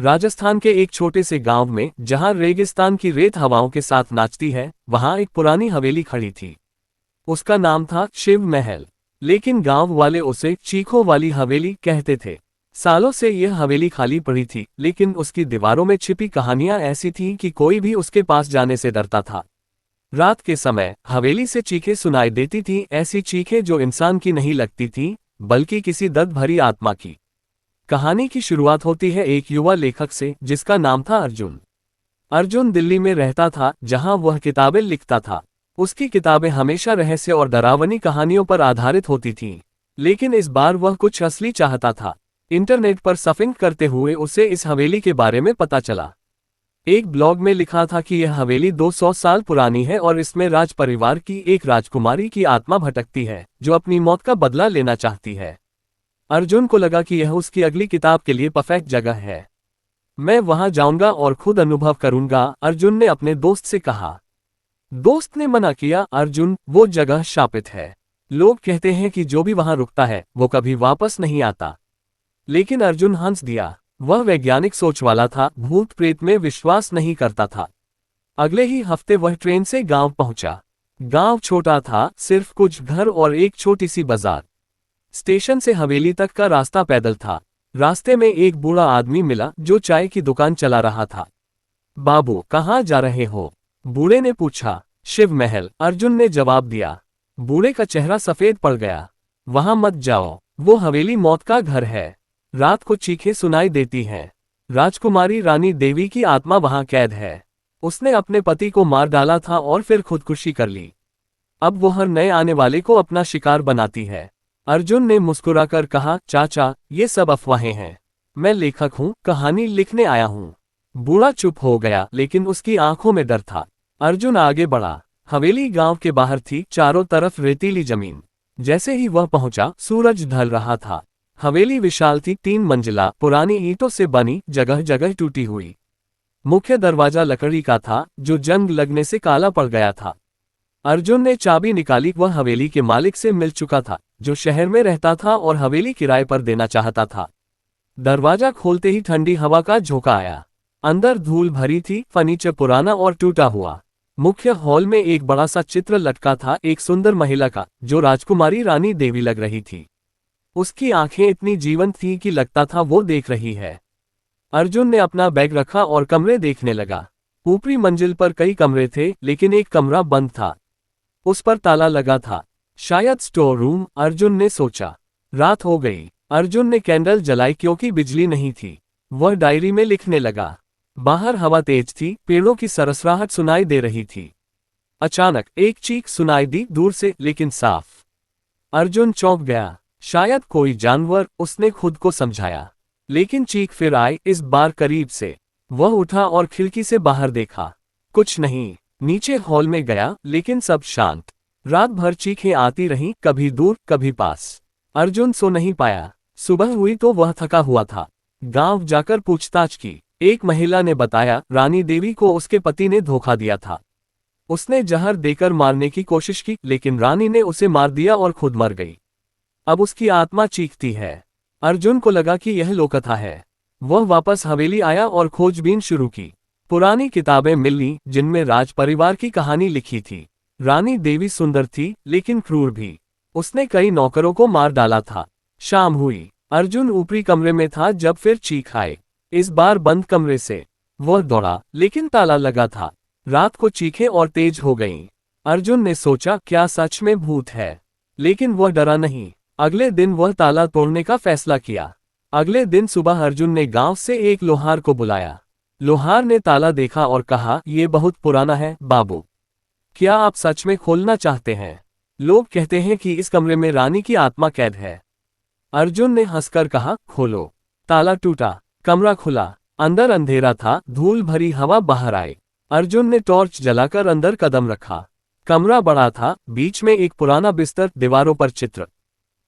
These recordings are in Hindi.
राजस्थान के एक छोटे से गांव में, जहां रेगिस्तान की रेत हवाओं के साथ नाचती है, वहां एक पुरानी हवेली खड़ी थी। उसका नाम था शिव महल, लेकिन गांव वाले उसे चीखों वाली हवेली कहते थे। सालों से यह हवेली खाली पड़ी थी, लेकिन उसकी दीवारों में छिपी कहानियां ऐसी थीं कि कोई भी उसके पास जाने से डरता था। रात के समय हवेली से चीखें सुनाई देती थीं, ऐसी चीखें जो इंसान की नहीं लगती थीं, बल्कि किसी दर्द भरी आत्मा की। कहानी की शुरुआत होती है एक युवा लेखक से, जिसका नाम था अर्जुन। अर्जुन दिल्ली में रहता था, जहां वह किताबें लिखता था। उसकी किताबें हमेशा रहस्य और डरावनी कहानियों पर आधारित होती थीं। लेकिन इस बार वह कुछ असली चाहता था। इंटरनेट पर सर्फिंग करते हुए उसे इस हवेली के बारे में पता चला। एक ब्लॉग में लिखा था कि यह हवेली 200 साल पुरानी है और इसमें राज परिवार की एक राजकुमारी की आत्मा भटकती है, जो अपनी मौत का बदला लेना चाहती है। अर्जुन को लगा कि यह उसकी अगली किताब के लिए परफेक्ट जगह है। मैं वहां जाऊंगा और खुद अनुभव करूंगा, अर्जुन ने अपने दोस्त से कहा। दोस्त ने मना किया, अर्जुन, वो जगह शापित है। लोग कहते हैं कि जो भी वहां रुकता है वो कभी वापस नहीं आता। लेकिन अर्जुन हंस दिया। वह वैज्ञानिक सोच वाला था, भूत प्रेत में विश्वास नहीं करता था। अगले ही हफ्ते वह ट्रेन से गांव पहुंचा। गांव छोटा था, सिर्फ कुछ घर और एक छोटी सी बाजार। स्टेशन से हवेली तक का रास्ता पैदल था। रास्ते में एक बूढ़ा आदमी मिला जो चाय की दुकान चला रहा था। बाबू, कहाँ जा रहे हो? बूढ़े ने पूछा। शिव महल, अर्जुन ने जवाब दिया। बूढ़े का चेहरा सफेद पड़ गया। वहां मत जाओ, वो हवेली मौत का घर है। रात को चीखें सुनाई देती हैं। राजकुमारी रानी देवी की आत्मा वहां कैद है। उसने अपने पति को मार डाला था और फिर खुदकुशी कर ली। अब वो हर नए आने वाले को अपना शिकार बनाती है। अर्जुन ने मुस्कुराकर कहा, चाचा, ये सब अफवाहें हैं। मैं लेखक हूँ, कहानी लिखने आया हूँ। बूढ़ा चुप हो गया, लेकिन उसकी आंखों में डर था। अर्जुन आगे बढ़ा। हवेली गांव के बाहर थी, चारों तरफ रेतीली जमीन। जैसे ही वह पहुंचा, सूरज ढल रहा था। हवेली विशाल थी, 3 मंजिला, पुरानी ईंटों से बनी, जगह जगह टूटी हुई। मुख्य दरवाजा लकड़ी का था, जो जंग लगने से काला पड़ गया था। अर्जुन ने चाबी निकाली। वह हवेली के मालिक से मिल चुका था, जो शहर में रहता था और हवेली किराए पर देना चाहता था। दरवाजा खोलते ही ठंडी हवा का झोंका आया। अंदर धूल भरी थी, फर्नीचर पुराना और टूटा हुआ। मुख्य हॉल में एक बड़ा सा चित्र लटका था, एक सुंदर महिला का, जो राजकुमारी रानी देवी लग रही थी। उसकी आंखें इतनी जीवंत थीं कि लगता था वो देख रही है। अर्जुन ने अपना बैग रखा और कमरे देखने लगा। ऊपरी मंजिल पर कई कमरे थे, लेकिन एक कमरा बंद था। उस पर ताला लगा था। शायद स्टोर रूम, अर्जुन ने सोचा। रात हो गई। अर्जुन ने कैंडल जलाई क्योंकि बिजली नहीं थी। वह डायरी में लिखने लगा। बाहर हवा तेज थी, पेड़ों की सरसराहट सुनाई दे रही थी। अचानक एक चीख सुनाई दी, दूर से, लेकिन साफ। अर्जुन चौंक गया। शायद कोई जानवर, उसने खुद को समझाया। लेकिन चीख फिर आई, इस बार करीब से। वह उठा और खिड़की से बाहर देखा। कुछ नहीं। नीचे हॉल में गया, लेकिन सब शांत। रात भर चीखें आती रहीं, कभी दूर कभी पास। अर्जुन सो नहीं पाया। सुबह हुई तो वह थका हुआ था। गांव जाकर पूछताछ की। एक महिला ने बताया, रानी देवी को उसके पति ने धोखा दिया था। उसने जहर देकर मारने की कोशिश की, लेकिन रानी ने उसे मार दिया और खुद मर गई। अब उसकी आत्मा चीखती है। अर्जुन को लगा कि यह लोककथा है। वह वापस हवेली आया और खोजबीन शुरू की। पुरानी किताबें मिली, जिनमें राज परिवार की कहानी लिखी थी। रानी देवी सुंदर थी, लेकिन क्रूर भी। उसने कई नौकरों को मार डाला था। शाम हुई। अर्जुन ऊपरी कमरे में था जब फिर चीख आई। इस बार बंद कमरे से। वह दौड़ा, लेकिन ताला लगा था। रात को चीखें और तेज हो गईं। अर्जुन ने सोचा, क्या सच में भूत है? लेकिन वह डरा नहीं। अगले दिन वह ताला तोड़ने का फैसला किया। अगले दिन सुबह अर्जुन ने गांव से एक लोहार को बुलाया। लोहार ने ताला देखा और कहा, यह बहुत पुराना है बाबू। क्या आप सच में खोलना चाहते हैं? लोग कहते हैं कि इस कमरे में रानी की आत्मा कैद है। अर्जुन ने हंसकर कहा, खोलो। ताला टूटा। कमरा खुला। अंदर अंधेरा था, धूल भरी हवा बाहर आई। अर्जुन ने टॉर्च जलाकर अंदर कदम रखा। कमरा बड़ा था, बीच में एक पुराना बिस्तर, दीवारों पर चित्र।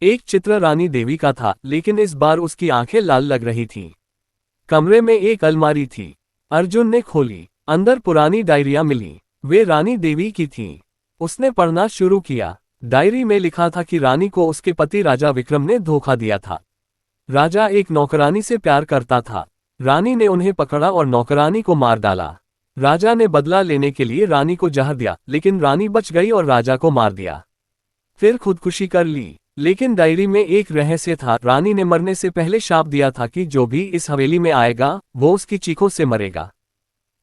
एक चित्र रानी देवी का था, लेकिन इस बार उसकी आंखें लाल लग रही थीं। कमरे में एक अलमारी थी। अर्जुन ने खोली। अंदर पुरानी डायरियां मिली। वे रानी देवी की थीं। उसने पढ़ना शुरू किया। डायरी में लिखा था कि रानी को उसके पति राजा विक्रम ने धोखा दिया था। राजा एक नौकरानी से प्यार करता था। रानी ने उन्हें पकड़ा और नौकरानी को मार डाला। राजा ने बदला लेने के लिए रानी को जहर दिया, लेकिन रानी बच गई और राजा को मार दिया। फिर खुदकुशी कर ली। लेकिन डायरी में एक रहस्य था। रानी ने मरने से पहले शाप दिया था कि जो भी इस हवेली में आएगा वो उसकी चीखों से मरेगा।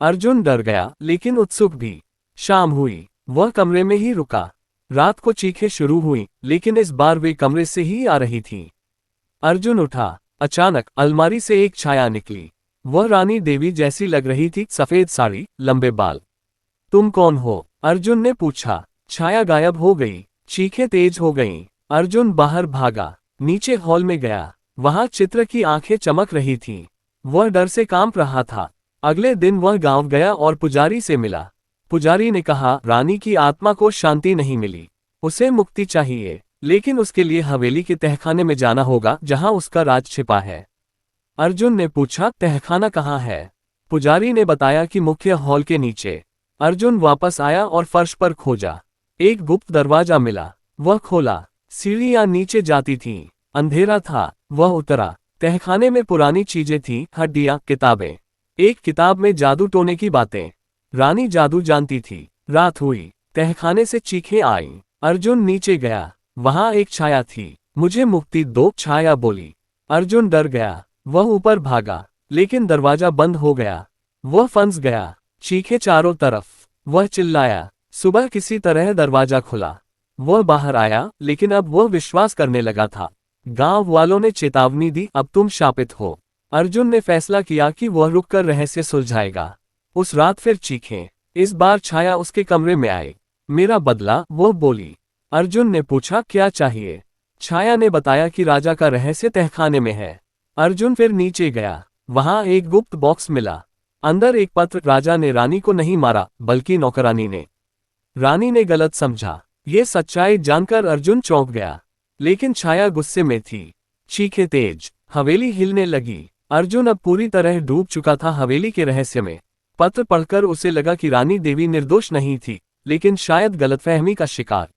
अर्जुन डर गया, लेकिन उत्सुक भी। शाम हुई, वह कमरे में ही रुका। रात को चीखें शुरू हुई, लेकिन इस बार वे कमरे से ही आ रही थीं। अर्जुन उठा। अचानक अलमारी से एक छाया निकली। वह रानी देवी जैसी लग रही थी, सफेद साड़ी, लंबे बाल। तुम कौन हो? अर्जुन ने पूछा। छाया गायब हो गई। चीखें तेज हो गईं। अर्जुन बाहर भागा। नीचे हॉल में गया। वहां चित्र की आंखें चमक रही थीं। वह डर से कांप रहा था। अगले दिन वह गांव गया और पुजारी से मिला। पुजारी ने कहा, रानी की आत्मा को शांति नहीं मिली। उसे मुक्ति चाहिए, लेकिन उसके लिए हवेली के तहखाने में जाना होगा जहां उसका राज छिपा है। अर्जुन ने पूछा, तहखाना कहाँ है? पुजारी ने बताया कि मुख्य हॉल के नीचे। अर्जुन वापस आया और फर्श पर खोजा। एक गुप्त दरवाजा मिला। वह खोला। सीढ़ियां नीचे जाती थीं। अंधेरा था। वह उतरा। तहखाने में पुरानी चीजें थीं, हड्डियां, किताबें। एक किताब में जादू टोने की बातें। रानी जादू जानती थी। रात हुई। तहखाने से चीखें आईं। अर्जुन नीचे गया। वहां एक छाया थी। मुझे मुक्ति दो, छाया बोली। अर्जुन डर गया। वह ऊपर भागा, लेकिन दरवाजा बंद हो गया। वह फंस गया। चीखें चारों तरफ। वह चिल्लाया। सुबह किसी तरह दरवाजा खुला। वह बाहर आया, लेकिन अब वह विश्वास करने लगा था। गांव वालों ने चेतावनी दी, अब तुम शापित हो। अर्जुन ने फैसला किया कि वह रुककर रहस्य सुलझाएगा। उस रात फिर चीखें। इस बार छाया उसके कमरे में आई। मेरा बदला, वह बोली। अर्जुन ने पूछा, क्या चाहिए? छाया ने बताया कि राजा का रहस्य तहखाने में है। अर्जुन फिर नीचे गया। वहां एक गुप्त बॉक्स मिला। अंदर एक पत्र। राजा ने रानी को नहीं मारा, बल्कि नौकरानी ने। रानी ने गलत समझा। ये सच्चाई जानकर अर्जुन चौंक गया। लेकिन छाया गुस्से में थी। चीखें तेज। हवेली हिलने लगी। अर्जुन अब पूरी तरह डूब चुका था हवेली के रहस्य में। पत्र पढ़कर उसे लगा कि रानी देवी निर्दोष नहीं थी, लेकिन शायद गलतफहमी का शिकार।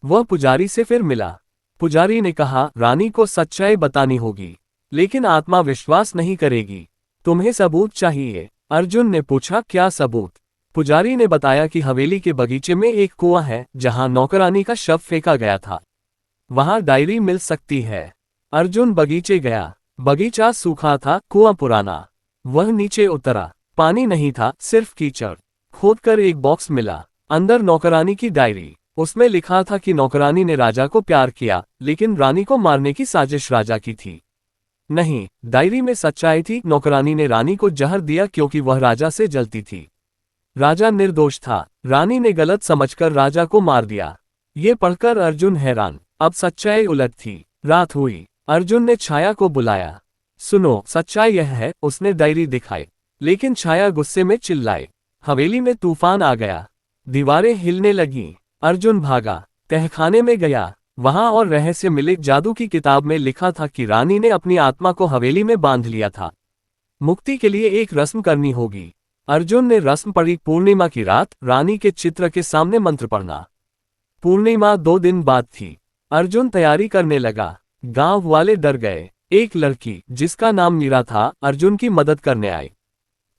वह पुजारी से फिर मिला। पुजारी ने कहा, रानी को सच्चाई बतानी होगी, लेकिन आत्मा विश्वास नहीं करेगी। तुम्हें सबूत चाहिए। अर्जुन ने पूछा, क्या सबूत? पुजारी ने बताया कि हवेली के बगीचे में एक कुआं है जहां नौकरानी का शव फेंका गया था। वहां डायरी मिल सकती है। अर्जुन बगीचे गया। बगीचा सूखा था, कुआं पुराना। वह नीचे उतरा। पानी नहीं था, सिर्फ कीचड़। खोदकर एक बॉक्स मिला। अंदर नौकरानी की डायरी। उसमें लिखा था कि नौकरानी ने राजा को प्यार किया, लेकिन रानी को मारने की साजिश राजा की थी। नहीं, डायरी में सच्चाई थी। नौकरानी ने रानी को जहर दिया क्योंकि वह राजा से जलती थी। राजा निर्दोष था। रानी ने गलत समझकर राजा को मार दिया। ये पढ़कर अर्जुन हैरान। अब सच्चाई उलट थी। रात हुई। अर्जुन ने छाया को बुलाया। सुनो, सच्चाई यह है। उसने डायरी दिखाई, लेकिन छाया गुस्से में चिल्लाई। हवेली में तूफान आ गया। दीवारें हिलने लगीं। अर्जुन भागा। तहखाने में गया। वहां और रहस्य मिले। जादू की किताब में लिखा था कि रानी ने अपनी आत्मा को हवेली में बांध लिया था। मुक्ति के लिए एक रस्म करनी होगी। अर्जुन ने रस्म पढ़ी। पूर्णिमा की रात, रानी के चित्र के सामने मंत्र पढ़ना। पूर्णिमा 2 दिन बाद थी। अर्जुन तैयारी करने लगा। गांव वाले डर गए। एक लड़की, जिसका नाम मीरा था, अर्जुन की मदद करने आई।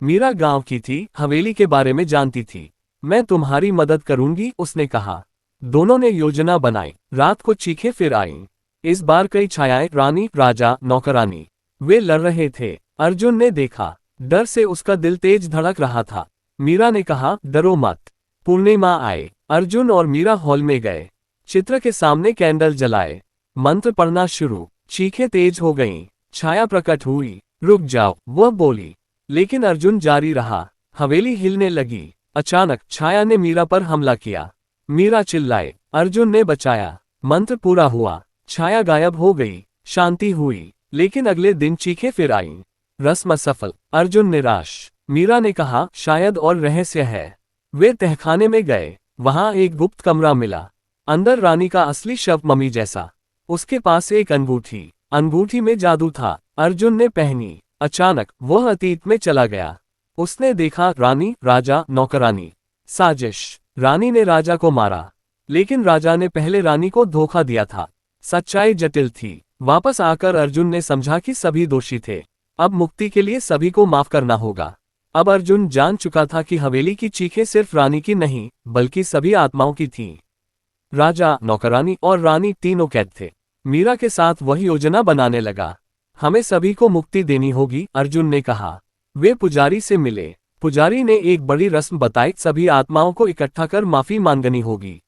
मीरा गांव की थी, हवेली के बारे में जानती थी। मैं तुम्हारी मदद करूंगी, उसने कहा। दोनों ने योजना बनाई। रात को चीखें फिर आईं। इस बार कई छायाएं, रानी, राजा, नौकरानी। वे लड़ रहे थे। अर्जुन ने देखा। डर से उसका दिल तेज धड़क रहा था। मीरा ने कहा, डरो मत। पूर्णिमा आए। अर्जुन और मीरा हॉल में गए। चित्र के सामने कैंडल जलाए। मंत्र पढ़ना शुरू। चीखें तेज हो गईं। छाया प्रकट हुई। रुक जाओ, वह बोली। लेकिन अर्जुन जारी रहा। हवेली हिलने लगी। अचानक छाया ने मीरा पर हमला किया। मीरा चिल्लाए। अर्जुन ने बचाया। मंत्र पूरा हुआ। छाया गायब हो गई। शांति हुई। लेकिन अगले दिन चीखें फिर आईं। रस्म असफल। अर्जुन निराश। मीरा ने कहा, शायद और रहस्य है। वे तहखाने में गए। वहां एक गुप्त कमरा मिला। अंदर रानी का असली शव, मम्मी जैसा। उसके पास एक अंगूठी। अंगूठी में जादू था। अर्जुन ने पहनी। अचानक वह अतीत में चला गया। उसने देखा, रानी, राजा, नौकरानी। साजिश। रानी ने राजा को मारा, लेकिन राजा ने पहले रानी को धोखा दिया था। सच्चाई जटिल थी। वापस आकर अर्जुन ने समझा कि सभी दोषी थे। अब मुक्ति के लिए सभी को माफ करना होगा। अब अर्जुन जान चुका था कि हवेली की चीखें सिर्फ रानी की नहीं, बल्कि सभी आत्माओं की थीं। राजा, नौकरानी और रानी तीनों कैद थे। मीरा के साथ वह योजना बनाने लगा। हमें सभी को मुक्ति देनी होगी, अर्जुन ने कहा। वे पुजारी से मिले। पुजारी ने एक बड़ी रस्म बताई, सभी आत्माओं को इकट्ठा कर माफी मांगनी होगी।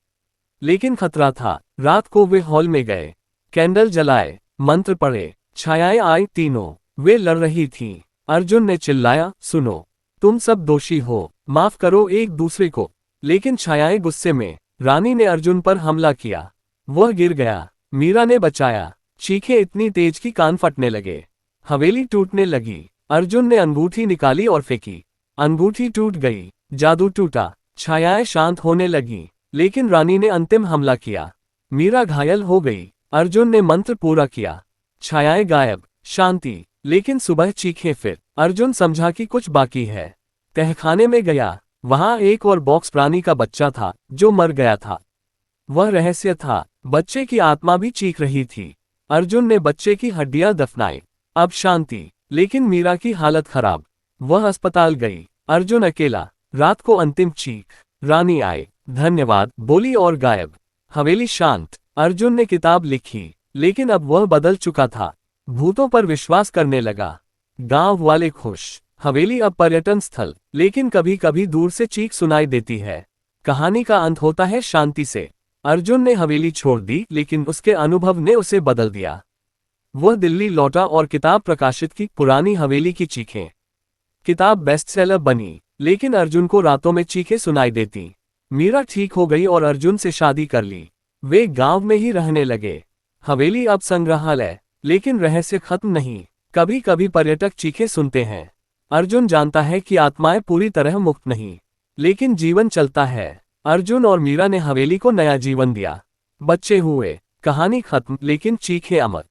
लेकिन खतरा था। रात को वे हॉल में गए, कैंडल जलाए, मंत्र पढ़े, छायाएं आई, तीनों वे लड़ रही थीं। अर्जुन ने चिल्लाया, सुनो, तुम सब दोषी हो, माफ करो एक दूसरे को। लेकिन छायाएं गुस्से में। रानी ने अर्जुन पर हमला किया। वह गिर गया। मीरा ने बचाया। चीखें इतनी तेज कि कान फटने लगे। हवेली टूटने लगी। अर्जुन ने अंगूठी निकाली और फेंकी। अंगूठी टूट गई। जादू टूटा। छायाएं शांत होने लगीं। लेकिन रानी ने अंतिम हमला किया। मीरा घायल हो गई। अर्जुन ने मंत्र पूरा किया। छायाएं गायब। शांति। लेकिन सुबह चीखें फिर। अर्जुन समझा कि कुछ बाकी है। तहखाने में गया। वहां एक और बॉक्स प्राणी का बच्चा था जो मर गया था। वह रहस्य था। बच्चे की आत्मा भी चीख रही थी। अर्जुन ने बच्चे की हड्डियां दफनाई। अब शांति। लेकिन मीरा की हालत खराब। वह अस्पताल गई। अर्जुन अकेला। रात को अंतिम चीख। रानी आए, धन्यवाद बोली और गायब। हवेली शांत। अर्जुन ने किताब लिखी। लेकिन अब वह बदल चुका था। भूतों पर विश्वास करने लगा। गांव वाले खुश। हवेली अब पर्यटन स्थल। लेकिन कभी कभी दूर से चीख सुनाई देती है। कहानी का अंत होता है शांति से। अर्जुन ने हवेली छोड़ दी, लेकिन उसके अनुभव ने उसे बदल दिया। वह दिल्ली लौटा और किताब प्रकाशित की, पुरानी हवेली की चीखें। किताब बेस्टसेलर बनी। लेकिन अर्जुन को रातों में चीखें सुनाई देती। मीरा ठीक हो गई और अर्जुन से शादी कर ली। वे गांव में ही रहने लगे। हवेली अब संग्रहालय। लेकिन रहस्य खत्म नहीं। कभी कभी पर्यटक चीखें सुनते हैं। अर्जुन जानता है कि आत्माएं पूरी तरह मुक्त नहीं, लेकिन जीवन चलता है। अर्जुन और मीरा ने हवेली को नया जीवन दिया। बच्चे हुए। कहानी खत्म, लेकिन चीखें अमर।